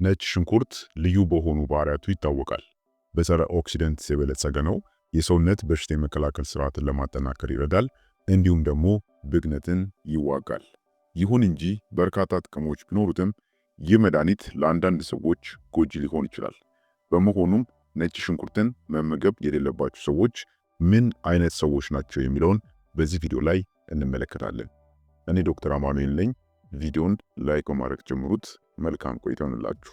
ነጭ ሽንኩርት ልዩ በሆኑ ባህሪያቱ ይታወቃል። በጸረ ኦክሲደንት የበለጸገ ነው። የሰውነት በሽታ የመከላከል ስርዓትን ለማጠናከር ይረዳል። እንዲሁም ደግሞ ብግነትን ይዋጋል። ይሁን እንጂ በርካታ ጥቅሞች ቢኖሩትም ይህ መድኃኒት ለአንዳንድ ሰዎች ጎጂ ሊሆን ይችላል። በመሆኑም ነጭ ሽንኩርትን መመገብ የሌለባቸው ሰዎች ምን አይነት ሰዎች ናቸው የሚለውን በዚህ ቪዲዮ ላይ እንመለከታለን። እኔ ዶክተር አማኑኤል ነኝ። ቪዲዮን ላይክ በማድረግ ጀምሩት። መልካም ቆይታ ይሁንላችሁ።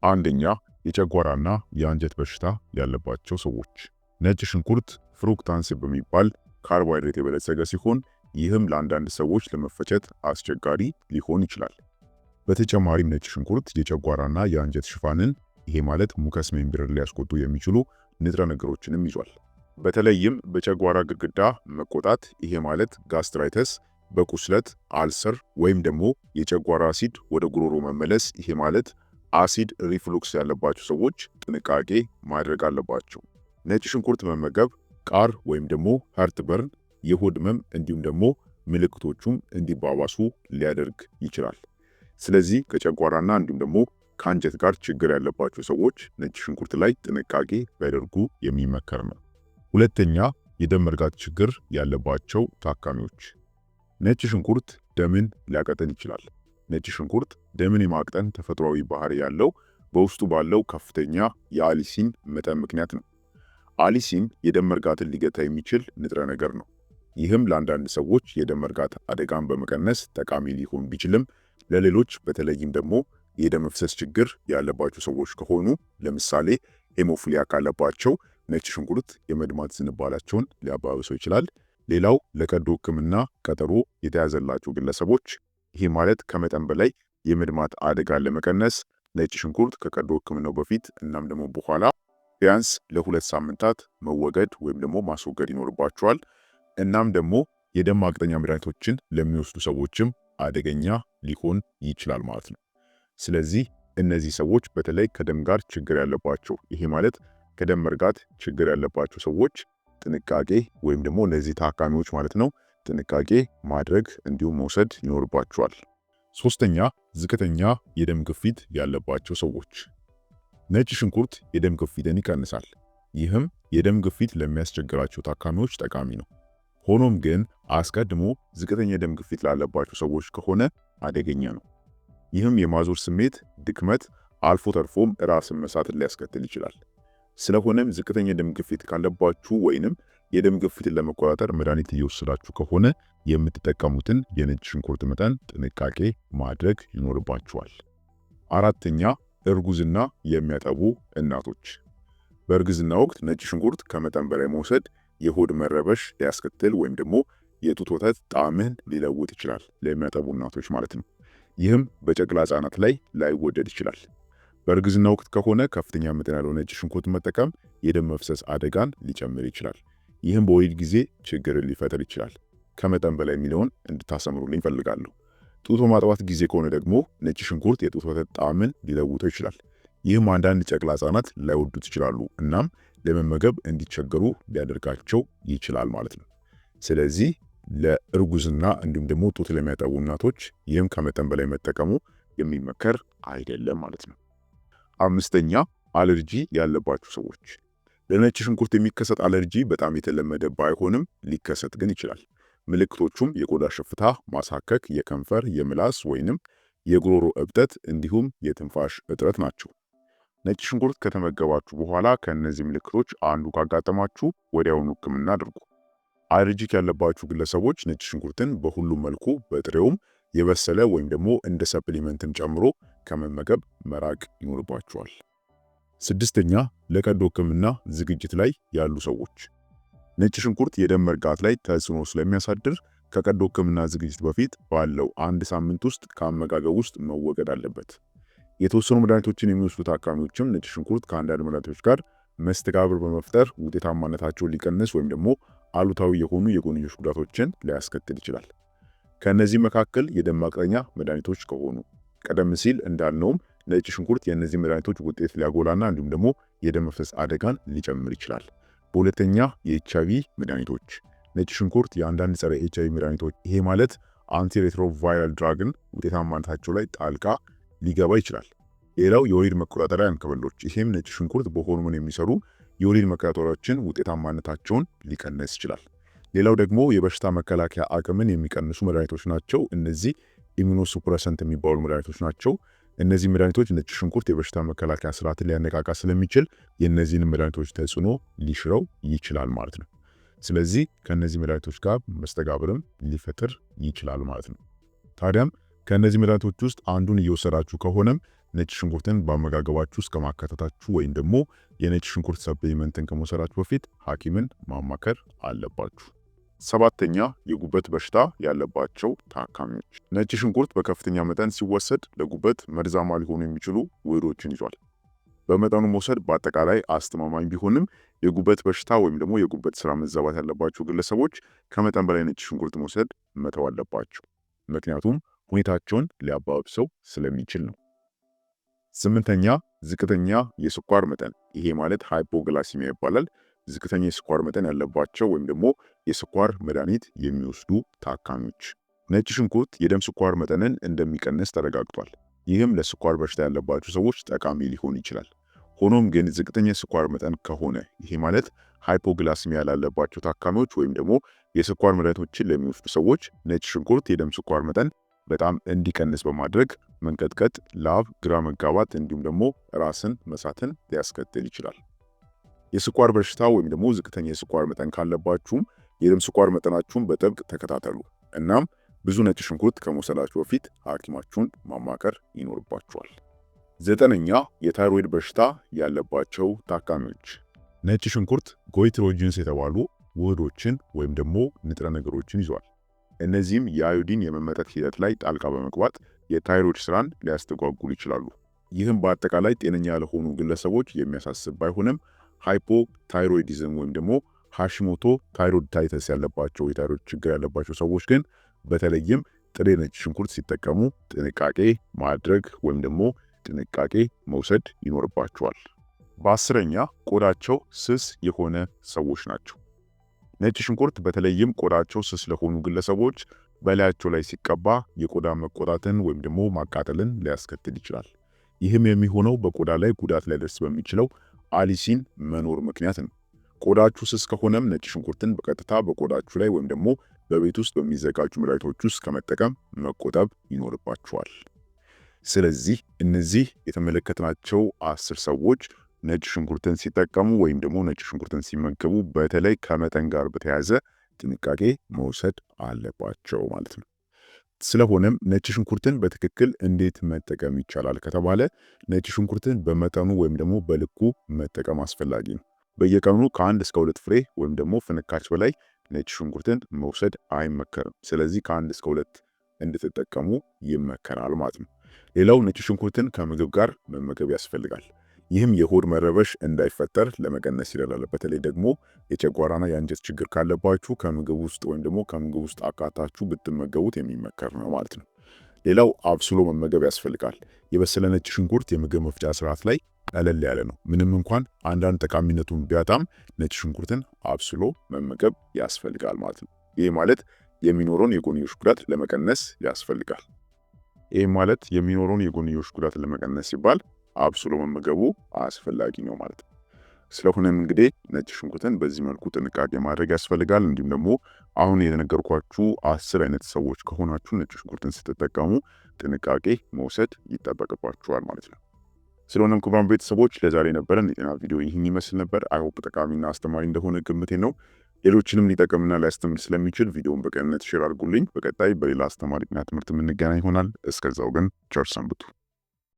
አንደኛ፣ የጨጓራና የአንጀት በሽታ ያለባቸው ሰዎች። ነጭ ሽንኩርት ፍሩክታንስ በሚባል ካርቦሃይድሬት የበለጸገ ሲሆን ይህም ለአንዳንድ ሰዎች ለመፈጨት አስቸጋሪ ሊሆን ይችላል። በተጨማሪም ነጭ ሽንኩርት የጨጓራና የአንጀት ሽፋንን ይሄ ማለት ሙከስ ሜምብሬን ሊያስቆጡ የሚችሉ ንጥረ ነገሮችንም ይዟል። በተለይም በጨጓራ ግድግዳ መቆጣት ይሄ ማለት ጋስትራይተስ፣ በቁስለት አልሰር ወይም ደግሞ የጨጓራ አሲድ ወደ ጉሮሮ መመለስ ይሄ ማለት አሲድ ሪፍሉክስ ያለባቸው ሰዎች ጥንቃቄ ማድረግ አለባቸው። ነጭ ሽንኩርት መመገብ ቃር ወይም ደግሞ ሀርት በርን፣ የሆድ ህመም እንዲሁም ደግሞ ምልክቶቹም እንዲባባሱ ሊያደርግ ይችላል። ስለዚህ ከጨጓራና እንዲሁም ደግሞ ከአንጀት ጋር ችግር ያለባቸው ሰዎች ነጭ ሽንኩርት ላይ ጥንቃቄ ቢያደርጉ የሚመከር ነው። ሁለተኛ፣ የደም መርጋት ችግር ያለባቸው ታካሚዎች። ነጭ ሽንኩርት ደምን ሊያቀጥን ይችላል። ነጭ ሽንኩርት ደምን የማቅጠን ተፈጥሯዊ ባህሪ ያለው በውስጡ ባለው ከፍተኛ የአሊሲን መጠን ምክንያት ነው። አሊሲን የደም መርጋትን ሊገታ የሚችል ንጥረ ነገር ነው። ይህም ለአንዳንድ ሰዎች የደም መርጋት አደጋን በመቀነስ ጠቃሚ ሊሆን ቢችልም ለሌሎች በተለይም ደግሞ የደም መፍሰስ ችግር ያለባቸው ሰዎች ከሆኑ ለምሳሌ ሄሞፊሊያ ካለባቸው ነጭ ሽንኩርት የመድማት ዝንባላቸውን ሊያባብሰው ይችላል። ሌላው ለቀዶ ሕክምና ቀጠሮ የተያዘላቸው ግለሰቦች ይህ ማለት ከመጠን በላይ የመድማት አደጋን ለመቀነስ ነጭ ሽንኩርት ከቀዶ ሕክምናው በፊት እናም ደግሞ በኋላ ቢያንስ ለ2 ሳምንታት መወገድ ወይም ደግሞ ማስወገድ ይኖርባቸዋል። እናም ደግሞ የደም ማቅጠኛ መድኃኒቶችን ለሚወስዱ ሰዎችም አደገኛ ሊሆን ይችላል ማለት ነው። ስለዚህ እነዚህ ሰዎች በተለይ ከደም ጋር ችግር ያለባቸው ይሄ ማለት ከደም መርጋት ችግር ያለባቸው ሰዎች ጥንቃቄ ወይም ደግሞ እነዚህ ታካሚዎች ማለት ነው ጥንቃቄ ማድረግ እንዲሁም መውሰድ ይኖርባቸዋል። ሶስተኛ፣ ዝቅተኛ የደም ግፊት ያለባቸው ሰዎች። ነጭ ሽንኩርት የደም ግፊትን ይቀንሳል። ይህም የደም ግፊት ለሚያስቸግራቸው ታካሚዎች ጠቃሚ ነው። ሆኖም ግን አስቀድሞ ዝቅተኛ የደም ግፊት ላለባቸው ሰዎች ከሆነ አደገኛ ነው። ይህም የማዞር ስሜት፣ ድክመት፣ አልፎ ተርፎም ራስን መሳትን ሊያስከትል ይችላል። ስለሆነም ዝቅተኛ የደም ግፊት ካለባችሁ ወይንም የደም ግፊትን ለመቆጣጠር መድኃኒት እየወሰዳችሁ ከሆነ የምትጠቀሙትን የነጭ ሽንኩርት መጠን ጥንቃቄ ማድረግ ይኖርባችኋል። አራተኛ፣ እርጉዝና የሚያጠቡ እናቶች። በእርግዝና ወቅት ነጭ ሽንኩርት ከመጠን በላይ መውሰድ የሆድ መረበሽ ሊያስከትል ወይም ደግሞ የጡት ወተት ጣዕምን ሊለውጥ ይችላል፣ ለሚያጠቡ እናቶች ማለት ነው። ይህም በጨቅላ ህጻናት ላይ ላይወደድ ይችላል። በእርግዝና ወቅት ከሆነ ከፍተኛ መጠን ያለው ነጭ ሽንኩርት መጠቀም የደም መፍሰስ አደጋን ሊጨምር ይችላል። ይህም በወሊድ ጊዜ ችግርን ሊፈጥር ይችላል። ከመጠን በላይ የሚለውን እንድታሰምሩልኝ እፈልጋለሁ። ጡት በማጥባት ጊዜ ከሆነ ደግሞ ነጭ ሽንኩርት የጡት ወተት ጣዕምን ሊለውጠው ይችላል። ይህም አንዳንድ ጨቅላ ህጻናት ላይወዱት ይችላሉ፣ እናም ለመመገብ እንዲቸገሩ ሊያደርጋቸው ይችላል ማለት ነው። ስለዚህ ለእርጉዝና እንዲሁም ደግሞ ጡት ለሚያጠቡ እናቶች ይህም ከመጠን በላይ መጠቀሙ የሚመከር አይደለም ማለት ነው። አምስተኛ፣ አለርጂ ያለባቸው ሰዎች። ለነጭ ሽንኩርት የሚከሰት አለርጂ በጣም የተለመደ ባይሆንም ሊከሰት ግን ይችላል። ምልክቶቹም የቆዳ ሽፍታ፣ ማሳከክ፣ የከንፈር፣ የምላስ ወይንም የጉሮሮ እብጠት እንዲሁም የትንፋሽ እጥረት ናቸው። ነጭ ሽንኩርት ከተመገባችሁ በኋላ ከእነዚህ ምልክቶች አንዱ ካጋጠማችሁ ወዲያውኑ ሕክምና አድርጉ። አለርጂክ ያለባችሁ ግለሰቦች ነጭ ሽንኩርትን በሁሉም መልኩ በጥሬውም የበሰለ ወይም ደግሞ እንደ ሰፕሊመንትም ጨምሮ ከመመገብ መራቅ ይኖርባቸዋል። ስድስተኛ፣ ለቀዶ ሕክምና ዝግጅት ላይ ያሉ ሰዎች። ነጭ ሽንኩርት የደም መርጋት ላይ ተጽዕኖ ስለሚያሳድር ከቀዶ ሕክምና ዝግጅት በፊት ባለው 1 ሳምንት ውስጥ ከአመጋገብ ውስጥ መወገድ አለበት። የተወሰኑ መድኃኒቶችን የሚወስዱ ታካሚዎችም ነጭ ሽንኩርት ከአንዳንድ መድኃኒቶች ጋር መስተጋብር በመፍጠር ውጤታማነታቸውን ሊቀንስ ወይም ደግሞ አሉታዊ የሆኑ የጎንዮሽ ጉዳቶችን ሊያስከትል ይችላል። ከእነዚህ መካከል የደም ማቅጠኛ መድኃኒቶች ከሆኑ ቀደም ሲል እንዳልነውም ነጭ ሽንኩርት የእነዚህ መድኃኒቶች ውጤት ሊያጎላና እንዲሁም ደግሞ የደም መፍሰስ አደጋን ሊጨምር ይችላል። በሁለተኛ፣ የኤችአይቪ መድኃኒቶች። ነጭ ሽንኩርት የአንዳንድ ጸረ ኤችአይቪ መድኃኒቶች ይሄ ማለት አንቲሬትሮቫይራል ድራግን ውጤታማነታቸው ላይ ጣልቃ ሊገባ ይችላል። ሌላው የወሊድ መቆጣጠሪያ እንክብሎች፣ ይህም ነጭ ሽንኩርት በሆርሞን የሚሰሩ የወሊድ መቆጣጠሪያዎችን ውጤታማነታቸውን ሊቀንስ ይችላል። ሌላው ደግሞ የበሽታ መከላከያ አቅምን የሚቀንሱ መድኃኒቶች ናቸው። እነዚህ ኢሚኖሱፕረሰንት የሚባሉ መድኃኒቶች ናቸው። እነዚህ መድኃኒቶች ነጭ ሽንኩርት የበሽታ መከላከያ ስርዓትን ሊያነቃቃ ስለሚችል የእነዚህን መድኃኒቶች ተጽዕኖ ሊሽረው ይችላል ማለት ነው። ስለዚህ ከእነዚህ መድኃኒቶች ጋር መስተጋብርም ሊፈጥር ይችላል ማለት ነው። ታዲያም ከእነዚህ መድኃኒቶች ውስጥ አንዱን እየወሰዳችሁ ከሆነም ነጭ ሽንኩርትን በአመጋገባችሁ ውስጥ ከማካተታችሁ ወይም ደግሞ የነጭ ሽንኩርት ሰፕሊመንትን ከመውሰዳችሁ በፊት ሐኪምን ማማከር አለባችሁ። ሰባተኛ የጉበት በሽታ ያለባቸው ታካሚዎች። ነጭ ሽንኩርት በከፍተኛ መጠን ሲወሰድ ለጉበት መርዛማ ሊሆኑ የሚችሉ ውህዶችን ይዟል። በመጠኑ መውሰድ በአጠቃላይ አስተማማኝ ቢሆንም የጉበት በሽታ ወይም ደግሞ የጉበት ስራ መዛባት ያለባቸው ግለሰቦች ከመጠን በላይ ነጭ ሽንኩርት መውሰድ መተው አለባቸው። ምክንያቱም ሁኔታቸውን ሊያባብሰው ስለሚችል ነው። ስምንተኛ ዝቅተኛ የስኳር መጠን፣ ይሄ ማለት ሃይፖግላሲሚያ ይባላል። ዝቅተኛ የስኳር መጠን ያለባቸው ወይም ደግሞ የስኳር መድኃኒት የሚወስዱ ታካሚዎች። ነጭ ሽንኩርት የደም ስኳር መጠንን እንደሚቀንስ ተረጋግጧል። ይህም ለስኳር በሽታ ያለባቸው ሰዎች ጠቃሚ ሊሆን ይችላል። ሆኖም ግን ዝቅተኛ የስኳር መጠን ከሆነ፣ ይሄ ማለት ሃይፖግላሲሚያ ላለባቸው ታካሚዎች ወይም ደግሞ የስኳር መድኃኒቶችን ለሚወስዱ ሰዎች ነጭ ሽንኩርት የደም ስኳር መጠን በጣም እንዲቀንስ በማድረግ መንቀጥቀጥ፣ ላብ፣ ግራ መጋባት እንዲሁም ደግሞ ራስን መሳትን ሊያስከትል ይችላል። የስኳር በሽታ ወይም ደግሞ ዝቅተኛ የስኳር መጠን ካለባችሁም የደም ስኳር መጠናችሁን በጥብቅ ተከታተሉ። እናም ብዙ ነጭ ሽንኩርት ከመውሰዳችሁ በፊት ሐኪማችሁን ማማከር ይኖርባችኋል። ዘጠነኛ የታይሮይድ በሽታ ያለባቸው ታካሚዎች። ነጭ ሽንኩርት ጎይትሮጂንስ የተባሉ ውህዶችን ወይም ደግሞ ንጥረ ነገሮችን ይዟል። እነዚህም የአዮዲን የመመጠጥ ሂደት ላይ ጣልቃ በመግባት የታይሮይድ ስራን ሊያስተጓጉሉ ይችላሉ። ይህም በአጠቃላይ ጤነኛ ለሆኑ ግለሰቦች የሚያሳስብ ባይሆንም ሃይፖታይሮይዲዝም ወይም ደግሞ ሃሺሞቶ ታይሮይዳይተስ ያለባቸው የታይሮይድ ችግር ያለባቸው ሰዎች ግን በተለይም ጥሬ ነጭ ሽንኩርት ሲጠቀሙ ጥንቃቄ ማድረግ ወይም ደግሞ ጥንቃቄ መውሰድ ይኖርባቸዋል። በአስረኛ ቆዳቸው ስስ የሆነ ሰዎች ናቸው። ነጭ ሽንኩርት በተለይም ቆዳቸው ስስ ለሆኑ ግለሰቦች በላያቸው ላይ ሲቀባ የቆዳ መቆጣትን ወይም ደግሞ ማቃጠልን ሊያስከትል ይችላል። ይህም የሚሆነው በቆዳ ላይ ጉዳት ሊያደርስ በሚችለው አሊሲን መኖር ምክንያት ነው። ቆዳችሁ ስስ ከሆነም ነጭ ሽንኩርትን በቀጥታ በቆዳችሁ ላይ ወይም ደግሞ በቤት ውስጥ በሚዘጋጁ መድኃኒቶች ውስጥ ከመጠቀም መቆጠብ ይኖርባችኋል። ስለዚህ እነዚህ የተመለከትናቸው 10 ሰዎች ነጭ ሽንኩርትን ሲጠቀሙ ወይም ደግሞ ነጭ ሽንኩርትን ሲመገቡ በተለይ ከመጠን ጋር በተያያዘ ጥንቃቄ መውሰድ አለባቸው ማለት ነው። ስለሆነም ነጭ ሽንኩርትን በትክክል እንዴት መጠቀም ይቻላል ከተባለ ነጭ ሽንኩርትን በመጠኑ ወይም ደግሞ በልኩ መጠቀም አስፈላጊ ነው። በየቀኑ ከ1 እስከ 2 ፍሬ ወይም ደግሞ ፍንካች በላይ ነጭ ሽንኩርትን መውሰድ አይመከርም። ስለዚህ ከ1 እስከ 2 እንድትጠቀሙ ይመከራል ማለት ነው። ሌላው ነጭ ሽንኩርትን ከምግብ ጋር መመገብ ያስፈልጋል። ይህም የሆድ መረበሽ እንዳይፈጠር ለመቀነስ ይረዳል። በተለይ ደግሞ የጨጓራና የአንጀት ችግር ካለባችሁ ከምግብ ውስጥ ወይም ደግሞ ከምግብ ውስጥ አካታችሁ ብትመገቡት የሚመከር ነው ማለት ነው። ሌላው አብስሎ መመገብ ያስፈልጋል። የበሰለ ነጭ ሽንኩርት የምግብ መፍጫ ስርዓት ላይ ቀለል ያለ ነው። ምንም እንኳን አንዳንድ ጠቃሚነቱን ቢያጣም ነጭ ሽንኩርትን አብስሎ መመገብ ያስፈልጋል ማለት ነው። ይህ ማለት የሚኖረውን የጎንዮሽ ጉዳት ለመቀነስ ያስፈልጋል። ይህ ማለት የሚኖረውን የጎንዮሽ ጉዳት ለመቀነስ ሲባል አብስሎ መመገቡ አስፈላጊ ነው ማለት ነው። ስለሆነም እንግዲህ ነጭ ሽንኩርትን በዚህ መልኩ ጥንቃቄ ማድረግ ያስፈልጋል። እንዲሁም ደግሞ አሁን የነገርኳችሁ 10 አይነት ሰዎች ከሆናችሁ ነጭ ሽንኩርትን ስትጠቀሙ ጥንቃቄ መውሰድ ይጠበቅባችኋል ማለት ነው። ስለሆነም ክቡራን ቤተሰቦች ለዛሬ ነበረን የጤና ቪዲዮ ይህን ይመስል ነበር። አይሆፕ ጠቃሚና አስተማሪ እንደሆነ ግምቴ ነው። ሌሎችንም ሊጠቅምና ሊያስተምር ስለሚችል ቪዲዮውን በቅንነት ሼር አድርጉልኝ። በቀጣይ በሌላ አስተማሪ ጤና ትምህርት የምንገናኝ ይሆናል። እስከዛው ግን ቸር ሰንብቱ።